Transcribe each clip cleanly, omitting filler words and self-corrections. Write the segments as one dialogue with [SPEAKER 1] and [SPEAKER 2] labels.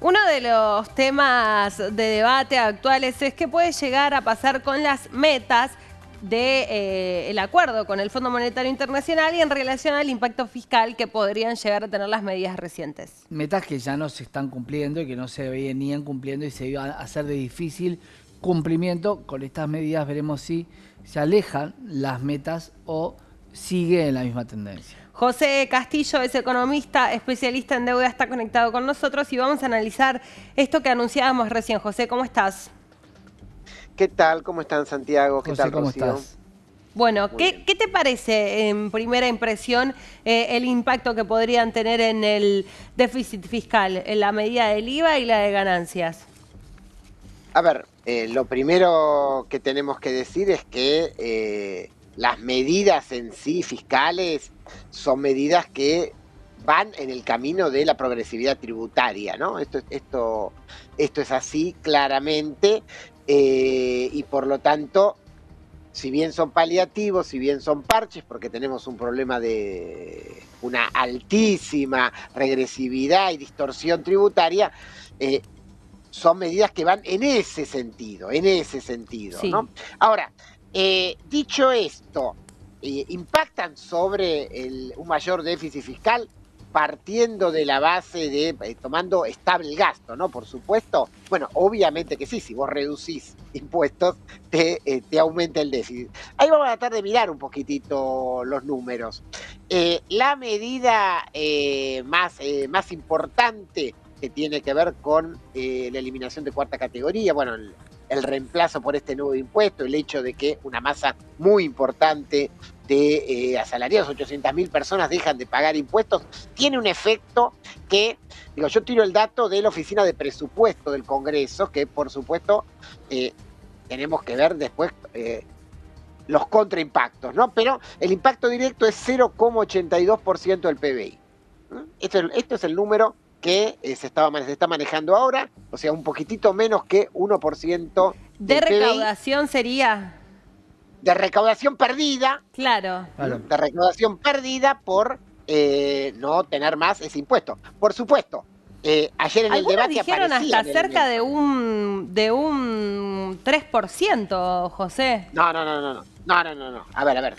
[SPEAKER 1] Uno de los temas de debate actuales es qué puede llegar a pasar con las metas del acuerdo con el Fondo Monetario Internacional y en relación al impacto fiscal que podrían llegar a tener las medidas recientes.
[SPEAKER 2] Metas que ya no se están cumpliendo y que no se venían cumpliendo y se iba a hacer de difícil cumplimiento. Con estas medidas veremos si se alejan las metas o sigue en la misma tendencia.
[SPEAKER 1] José Castillo es economista, especialista en deuda, está conectado con nosotros y vamos a analizar esto que anunciábamos recién. José, ¿cómo estás?
[SPEAKER 3] ¿Qué tal? ¿Cómo están, Santiago? ¿Qué
[SPEAKER 2] José,
[SPEAKER 3] tal,
[SPEAKER 2] ¿cómo
[SPEAKER 3] Rocío?
[SPEAKER 2] estás?
[SPEAKER 1] Bueno, ¿qué te parece en primera impresión el impacto que podrían tener en el déficit fiscal, en la medida del IVA y la de ganancias?
[SPEAKER 3] A ver, lo primero que tenemos que decir es que las medidas en sí fiscales son medidas que van en el camino de la progresividad tributaria, ¿no? Esto es así claramente y por lo tanto, si bien son paliativos, si bien son parches, porque tenemos un problema de una altísima regresividad y distorsión tributaria, son medidas que van en ese sentido,
[SPEAKER 1] Sí.
[SPEAKER 3] ¿no? Ahora, dicho esto, ¿impactan sobre un mayor déficit fiscal? Partiendo de la base de tomando estable el gasto, ¿no? Por supuesto. Bueno, obviamente que sí, si vos reducís impuestos, te aumenta el déficit. Ahí vamos a tratar de mirar un poquitito los números. La medida más importante que tiene que ver con la eliminación de cuarta categoría, bueno, el reemplazo por este nuevo impuesto, el hecho de que una masa muy importante de asalariados, 800.000 personas dejan de pagar impuestos, tiene un efecto que, digo, yo tiro el dato de la Oficina de Presupuesto del Congreso, que por supuesto tenemos que ver después los contraimpactos, ¿no? Pero el impacto directo es 0,82% del PBI. Esto es el número que se está manejando ahora, o sea, un poquitito menos que 1%
[SPEAKER 1] ¿De
[SPEAKER 3] del PBI.
[SPEAKER 1] recaudación sería?
[SPEAKER 3] De recaudación perdida.
[SPEAKER 1] Claro.
[SPEAKER 3] De recaudación perdida por no tener más ese impuesto. Por supuesto, ayer en el debate
[SPEAKER 1] dijeron
[SPEAKER 3] aparecía
[SPEAKER 1] hasta cerca de un 3%, José.
[SPEAKER 3] No. A ver.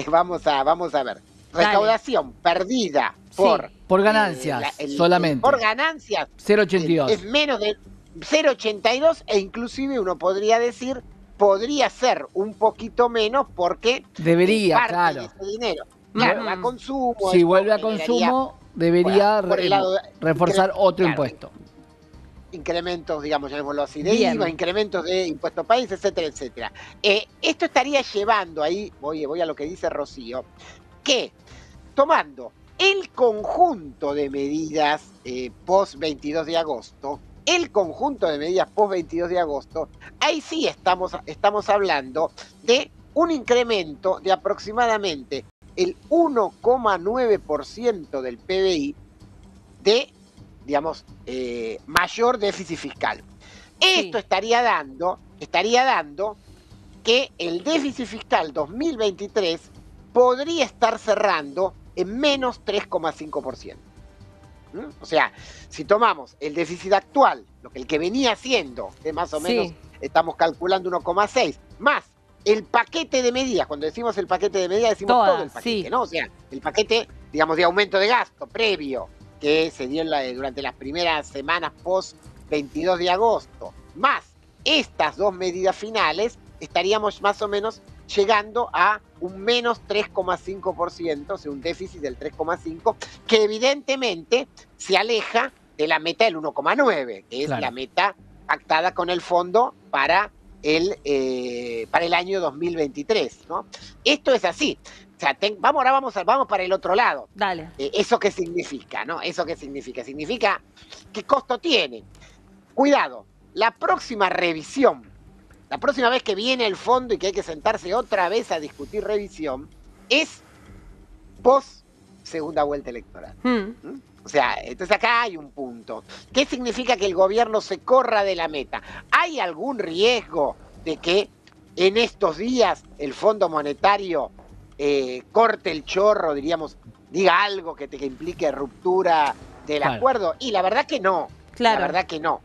[SPEAKER 3] Vamos a ver. Recaudación perdida
[SPEAKER 2] por ganancias solamente.
[SPEAKER 3] Por ganancias.
[SPEAKER 2] 0,82.
[SPEAKER 3] Es menos de 0,82 e inclusive uno podría decir, podría ser un poquito menos porque
[SPEAKER 2] debería,
[SPEAKER 3] parte
[SPEAKER 2] claro.
[SPEAKER 3] de ese dinero. Claro, a consumo.
[SPEAKER 2] Si vuelve a consumo, debería reforzar otro impuesto.
[SPEAKER 3] Incrementos, digamos, llamémoslo así, de IVA, incrementos de impuesto país, etcétera, etcétera. Esto estaría llevando ahí, voy a lo que dice Rocío, que tomando el conjunto de medidas post 22 de agosto, ahí sí estamos hablando de un incremento de aproximadamente el 1,9% del PBI de, digamos, mayor déficit fiscal. Esto estaría dando que el déficit fiscal 2023 podría estar cerrando en menos 3,5%. O sea, si tomamos el déficit actual, el que venía haciendo, que más o menos estamos calculando 1,6, más el paquete de medidas, cuando decimos el paquete de medidas decimos todo el paquete, ¿no? O sea, el paquete, digamos, de aumento de gasto previo que se dio durante las primeras semanas post 22 de agosto, más estas dos medidas finales, estaríamos más o menos llegando a un menos 3,5%, o sea, un déficit del 3,5%, que evidentemente se aleja de la meta del 1,9%, que es la meta pactada con el fondo para el año 2023, ¿no? Esto es así. O sea, vamos para el otro lado.
[SPEAKER 1] Dale.
[SPEAKER 3] ¿Eso qué significa, no? ¿Eso qué significa? Significa qué costo tiene. Cuidado, la próxima revisión, la próxima vez que viene el fondo y que hay que sentarse otra vez a discutir revisión, es post segunda vuelta electoral. O sea, entonces acá hay un punto. ¿Qué significa que el gobierno se corra de la meta? ¿Hay algún riesgo de que en estos días el Fondo Monetario corte el chorro, diríamos, diga algo que implique ruptura del acuerdo? Y la verdad que no.
[SPEAKER 1] Claro.
[SPEAKER 3] La verdad que no.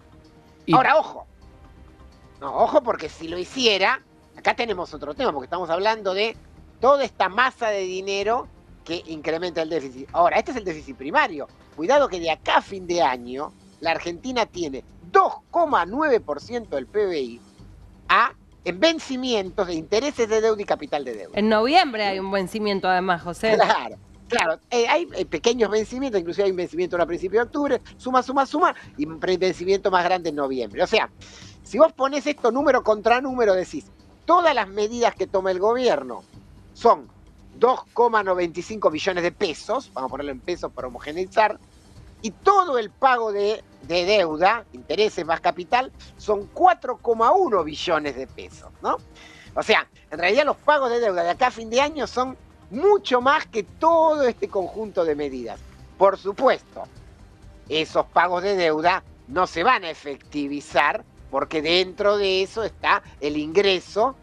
[SPEAKER 2] Y-
[SPEAKER 3] Ahora, ojo. No, ojo, porque si lo hiciera, acá tenemos otro tema, porque estamos hablando de toda esta masa de dinero que incrementa el déficit. Ahora, este es el déficit primario. Cuidado que de acá a fin de año, la Argentina tiene 2,9% del PBI en vencimientos de intereses de deuda y capital de deuda.
[SPEAKER 1] En noviembre hay un vencimiento además, José.
[SPEAKER 3] Claro, claro. Hay pequeños vencimientos, inclusive hay un vencimiento a principios de octubre, suma, y un vencimiento más grande en noviembre. O sea, si vos pones esto número contra número, decís, todas las medidas que toma el gobierno son 2,95 billones de pesos, vamos a ponerlo en pesos para homogeneizar, y todo el pago de deuda, intereses más capital, son 4,1 billones de pesos, ¿no? O sea, en realidad los pagos de deuda de acá a fin de año son mucho más que todo este conjunto de medidas. Por supuesto, esos pagos de deuda no se van a efectivizar porque dentro de eso está el ingreso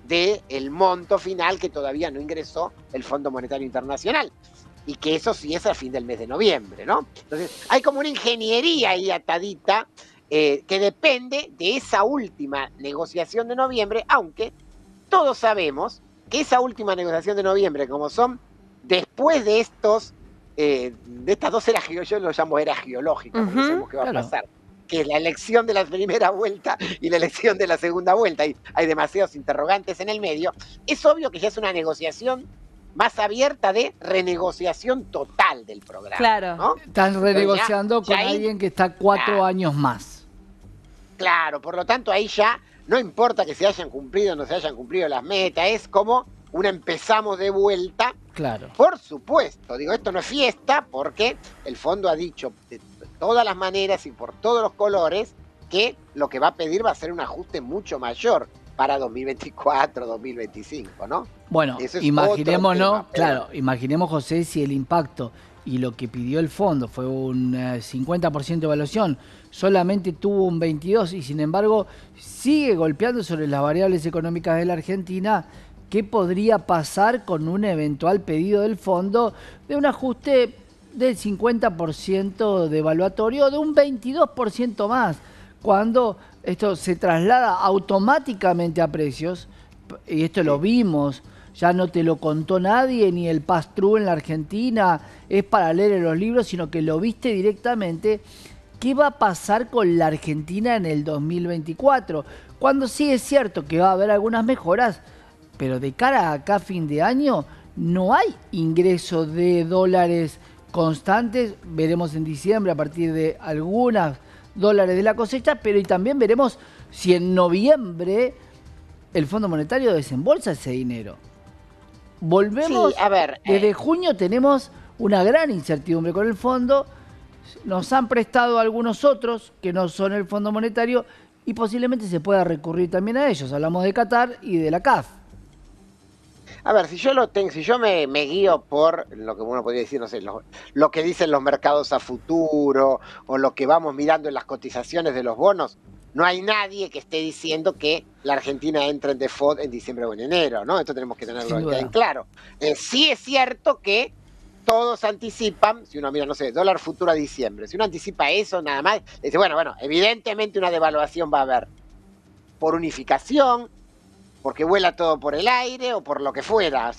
[SPEAKER 3] del monto final que todavía no ingresó el Fondo Monetario Internacional. Y que eso sí es a fin del mes de noviembre, ¿no? Entonces, hay como una ingeniería ahí atadita que depende de esa última negociación de noviembre, aunque todos sabemos que esa última negociación de noviembre, como son después de estas dos eras, yo lo llamo eras geológicas, porque no sabemos qué va a pasar, que es la elección de la primera vuelta y la elección de la segunda vuelta, y hay demasiados interrogantes en el medio, es obvio que ya es una negociación más abierta de renegociación total del programa.
[SPEAKER 1] Claro.
[SPEAKER 3] ¿no?
[SPEAKER 2] Están renegociando
[SPEAKER 3] ya
[SPEAKER 2] con
[SPEAKER 3] ahí,
[SPEAKER 2] alguien que está 4 años más.
[SPEAKER 3] Claro, por lo tanto ahí ya no importa que se hayan cumplido o no se hayan cumplido las metas, es como una empezamos de vuelta.
[SPEAKER 2] Claro.
[SPEAKER 3] Por supuesto, digo, esto no es fiesta porque el fondo ha dicho de todas las maneras y por todos los colores que lo que va a pedir va a ser un ajuste mucho mayor para 2024, 2025, ¿no?
[SPEAKER 2] Bueno,
[SPEAKER 3] es
[SPEAKER 2] imaginémonos, claro, imaginemos, José, si el impacto y lo que pidió el fondo fue un 50% de evaluación, solamente tuvo un 22% y sin embargo sigue golpeando sobre las variables económicas de la Argentina. ¿Qué podría pasar con un eventual pedido del fondo de un ajuste del 50% de evaluatorio, de un 22% más, cuando esto se traslada automáticamente a precios? Y esto lo vimos, ya no te lo contó nadie, ni el pass-through en la Argentina, es para leer en los libros, sino que lo viste directamente. ¿Qué va a pasar con la Argentina en el 2024? Cuando sí es cierto que va a haber algunas mejoras, pero de cara a acá fin de año no hay ingreso de dólares constantes. Veremos en diciembre a partir de algunos dólares de la cosecha, pero y también veremos si en noviembre el Fondo Monetario desembolsa ese dinero. Volvemos,
[SPEAKER 3] sí, a ver,
[SPEAKER 2] desde junio tenemos una gran incertidumbre con el fondo, nos han prestado algunos otros que no son el Fondo Monetario y posiblemente se pueda recurrir también a ellos. Hablamos de Qatar y de la CAF.
[SPEAKER 3] A ver, si yo me guío por lo que uno podría decir, no sé, lo que dicen los mercados a futuro o lo que vamos mirando en las cotizaciones de los bonos, no hay nadie que esté diciendo que la Argentina entra en default en diciembre o en enero, ¿no? Esto tenemos que tenerlo en claro. Sí es cierto que todos anticipan, si uno mira, no sé, dólar futuro a diciembre, si uno anticipa eso nada más, dice, bueno, evidentemente una devaluación va a haber por unificación, porque vuela todo por el aire o por lo que fuera,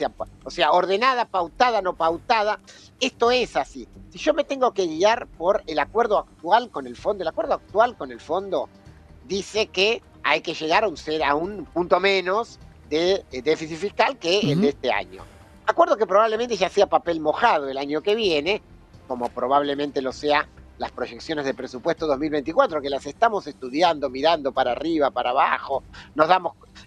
[SPEAKER 3] o sea, ordenada, pautada, no pautada, esto es así. Si yo me tengo que guiar por el acuerdo actual con el fondo, dice que hay que llegar a un punto menos de déficit fiscal que el de este año. Acuerdo que probablemente ya sea papel mojado el año que viene, como probablemente lo sea las proyecciones de presupuesto 2024, que las estamos estudiando, mirando para arriba, para abajo,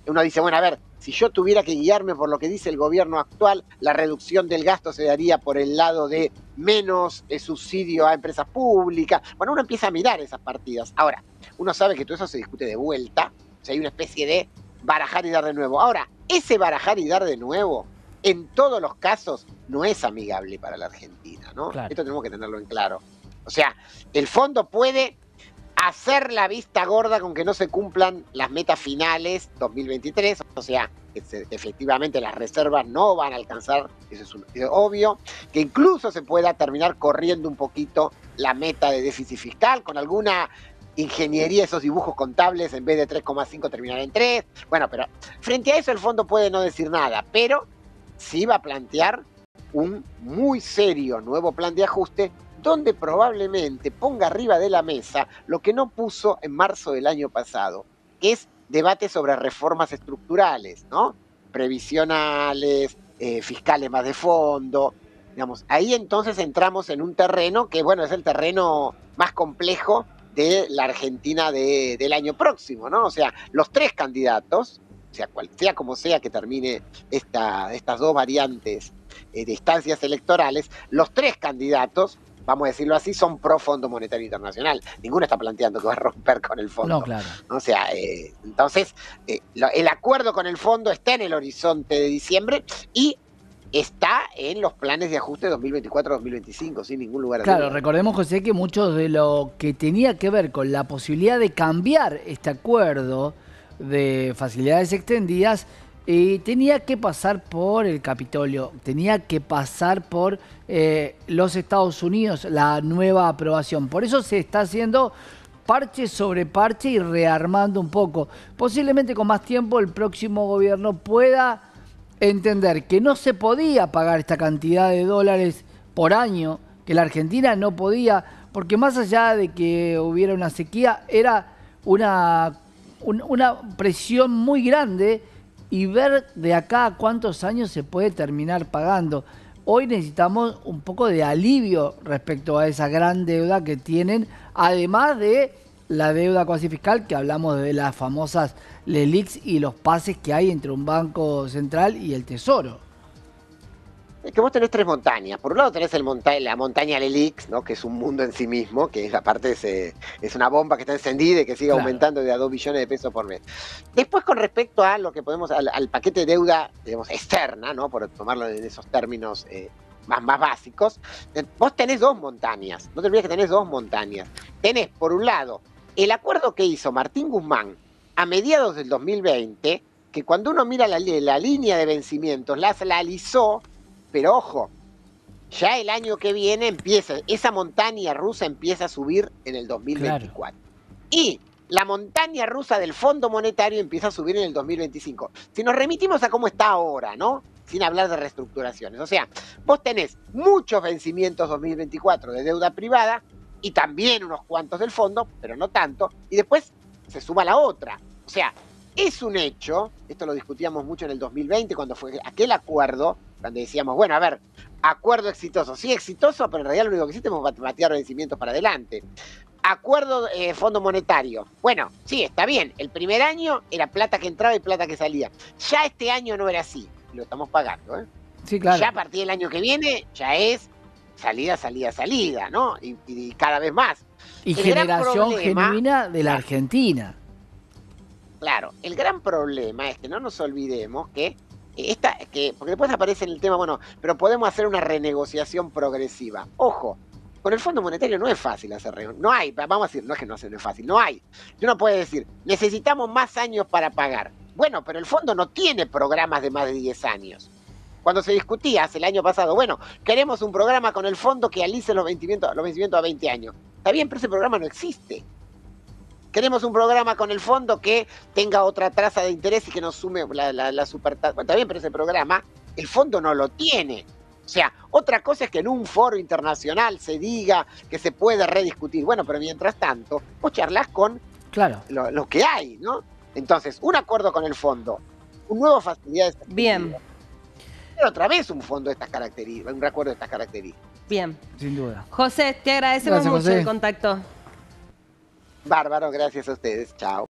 [SPEAKER 3] uno dice, bueno, a ver, si yo tuviera que guiarme por lo que dice el gobierno actual, la reducción del gasto se daría por el lado de menos subsidio a empresas públicas. Bueno, uno empieza a mirar esas partidas. Ahora, uno sabe que todo eso se discute de vuelta, o sea, hay una especie de barajar y dar de nuevo. Ahora, ese barajar y dar de nuevo, en todos los casos, no es amigable para la Argentina, ¿no? Claro. Esto tenemos que tenerlo en claro. O sea, el fondo puede hacer la vista gorda con que no se cumplan las metas finales 2023, o sea, que efectivamente las reservas no van a alcanzar, eso es obvio, que incluso se pueda terminar corriendo un poquito la meta de déficit fiscal con alguna ingeniería, esos dibujos contables, en vez de 3,5 terminar en 3. Bueno, pero frente a eso el fondo puede no decir nada, pero sí va a plantear un muy serio nuevo plan de ajuste donde probablemente ponga arriba de la mesa lo que no puso en marzo del año pasado, que es debate sobre reformas estructurales, ¿no? Previsionales, fiscales más de fondo, digamos. Ahí entonces entramos en un terreno que, bueno, es el terreno más complejo de la Argentina del año próximo, ¿no? O sea, los tres candidatos, sea como sea que termine estas dos variantes de instancias electorales, los tres candidatos, vamos a decirlo así, son pro Fondo Monetario Internacional. Ninguno está planteando que va a romper con el fondo.
[SPEAKER 2] No, claro.
[SPEAKER 3] O sea, entonces, el acuerdo con el fondo está en el horizonte de diciembre y está en los planes de ajuste 2024-2025, sin ningún lugar a duda.
[SPEAKER 2] Claro, recordemos, José, que mucho de lo que tenía que ver con la posibilidad de cambiar este acuerdo de facilidades extendidas tenía que pasar por el Capitolio, tenía que pasar por los Estados Unidos, la nueva aprobación. Por eso se está haciendo parche sobre parche y rearmando un poco. Posiblemente con más tiempo el próximo gobierno pueda entender que no se podía pagar esta cantidad de dólares por año, que la Argentina no podía, porque más allá de que hubiera una sequía, era una presión muy grande y ver de acá a cuántos años se puede terminar pagando. Hoy necesitamos un poco de alivio respecto a esa gran deuda que tienen, además de la deuda cuasi fiscal, que hablamos de las famosas LELIQs y los pases que hay entre un banco central y el Tesoro.
[SPEAKER 3] Es que vos tenés tres montañas. Por un lado tenés la montaña LELIQs, ¿no? Que es un mundo en sí mismo, que aparte es una bomba que está encendida y que sigue aumentando de a 2 billones de pesos por mes. Después, con respecto a lo que podemos, al paquete de deuda, digamos, externa, ¿no? Por tomarlo en esos términos más básicos, vos tenés dos montañas. No te olvides que tenés dos montañas. Tenés, por un lado, el acuerdo que hizo Martín Guzmán a mediados del 2020, que cuando uno mira la línea de vencimientos, la alisó, pero ojo, ya el año que viene esa montaña rusa empieza a subir en el 2024. Claro. Y la montaña rusa del Fondo Monetario empieza a subir en el 2025. Si nos remitimos a cómo está ahora, ¿no? Sin hablar de reestructuraciones. O sea, vos tenés muchos vencimientos 2024 de deuda privada y también unos cuantos del fondo, pero no tanto, y después se suma la otra. O sea, es un hecho, esto lo discutíamos mucho en el 2020, cuando fue aquel acuerdo, cuando decíamos, bueno, a ver, acuerdo exitoso. Sí, exitoso, pero en realidad lo único que hiciste es batear vencimientos para adelante. Acuerdo Fondo Monetario. Bueno, sí, está bien. El primer año era plata que entraba y plata que salía. Ya este año no era así. Lo estamos pagando, ¿eh?
[SPEAKER 2] Sí, claro.
[SPEAKER 3] Ya a partir del año que viene, ya es salida, ¿no? Y cada vez más.
[SPEAKER 2] Y generación genuina de la Argentina.
[SPEAKER 3] Claro, el gran problema es que no nos olvidemos que porque después aparece en el tema, bueno, pero podemos hacer una renegociación progresiva. Ojo, con el Fondo Monetario no es fácil hacer renegociación. No hay, vamos a decir, no es que no es fácil, no hay. Uno puede decir, necesitamos más años para pagar. Bueno, pero el fondo no tiene programas de más de 10 años. Cuando se discutía hace el año pasado, bueno, queremos un programa con el fondo que alice los vencimientos a 20 años. Está bien, pero ese programa no existe. Queremos un programa con el fondo que tenga otra tasa de interés y que nos sume la supertasa. Bueno, está bien, pero ese programa, el fondo no lo tiene. O sea, otra cosa es que en un foro internacional se diga que se puede rediscutir. Bueno, pero mientras tanto, vos charlas con lo que hay, ¿no? Entonces, un acuerdo con el fondo, un nuevo facilidades.
[SPEAKER 1] Bien.
[SPEAKER 3] Pero otra vez un fondo de estas características, un acuerdo de estas características.
[SPEAKER 1] Bien.
[SPEAKER 2] Sin duda.
[SPEAKER 1] José, te agradecemos mucho el contacto.
[SPEAKER 3] Bárbaro, gracias a ustedes. Chao.